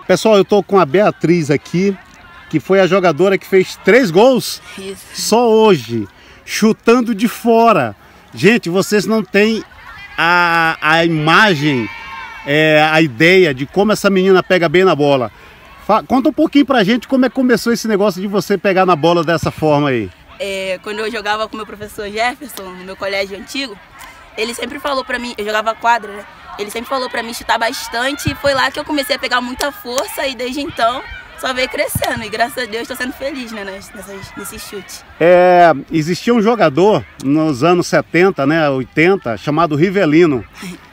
Pessoal, eu tô com a Beatriz aqui, que foi a jogadora que fez 3 gols só hoje, chutando de fora. Gente, vocês não têm a imagem, a ideia de como essa menina pega bem na bola. Conta um pouquinho pra gente como é que começou esse negócio de você pegar na bola dessa forma aí. Quando eu jogava com o meu professor Jefferson, no meu colégio antigo, ele sempre falou pra mim, eu jogava quadra, né? Ele sempre falou pra mim chutar bastante e foi lá que eu comecei a pegar muita força e desde então só veio crescendo e graças a Deus estou sendo feliz, né, nesse chute. Existia um jogador nos anos 70, né, 80, chamado Rivelino,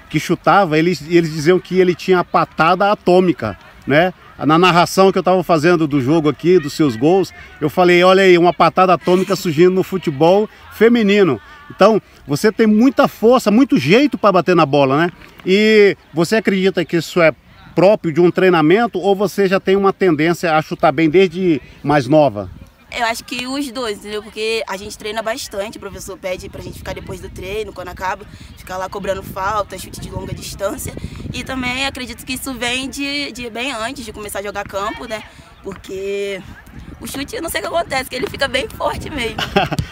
que chutava, eles diziam que ele tinha a patada atômica, né? Na narração que eu estava fazendo do jogo aqui, dos seus gols, eu falei, olha aí, uma patada atômica surgindo no futebol feminino. Então, você tem muita força, muito jeito para bater na bola, né? E você acredita que isso é próprio de um treinamento ou você já tem uma tendência a chutar bem desde mais nova? Eu acho que os dois, entendeu? Porque a gente treina bastante, o professor pede pra gente ficar depois do treino, quando acaba, ficar lá cobrando falta, chute de longa distância. E também acredito que isso vem de bem antes de começar a jogar campo, né? Porque o chute, eu não sei o que acontece, que ele fica bem forte mesmo.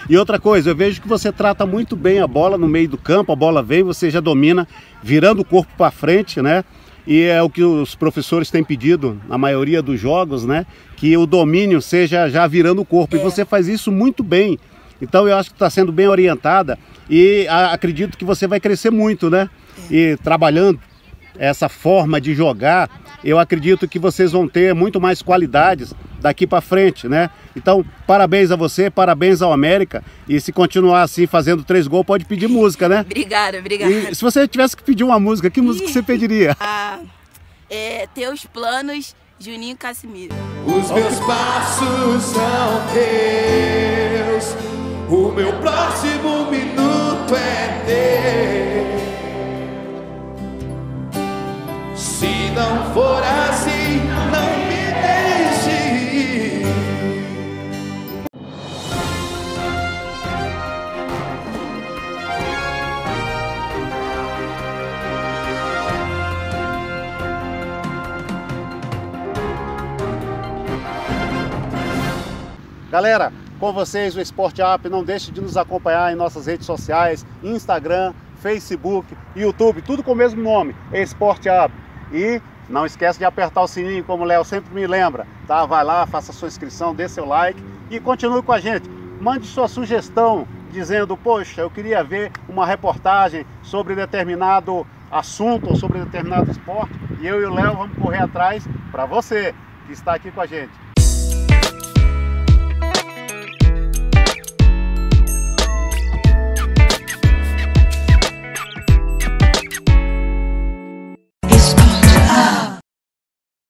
E outra coisa, eu vejo que você trata muito bem a bola no meio do campo, a bola vem, você já domina, virando o corpo para frente, né? E é o que os professores têm pedido na maioria dos jogos, né? Que o domínio seja já virando o corpo. E você faz isso muito bem. Então eu acho que está sendo bem orientada e acredito que você vai crescer muito, né? E trabalhando essa forma de jogar, eu acredito que vocês vão ter muito mais qualidades daqui para frente, né? Então, parabéns a você, parabéns ao América. E se continuar assim, fazendo 3 gols, pode pedir música, né? Obrigada, obrigada. E se você tivesse que pedir uma música, que música você pediria? Teus Planos, Juninho Casimiro. Os meus passos são teus, o meu próximo minuto é teu. Se não for assim, não me deixe ir. Galera, com vocês o Sport Up, não deixe de nos acompanhar em nossas redes sociais, Instagram, Facebook, YouTube, tudo com o mesmo nome, Sport Up. E não esquece de apertar o sininho, como o Léo sempre me lembra, tá? Vai lá, faça sua inscrição, dê seu like e continue com a gente. Mande sua sugestão, dizendo, poxa, eu queria ver uma reportagem sobre determinado assunto ou sobre determinado esporte, e eu e o Léo vamos correr atrás para você que está aqui com a gente.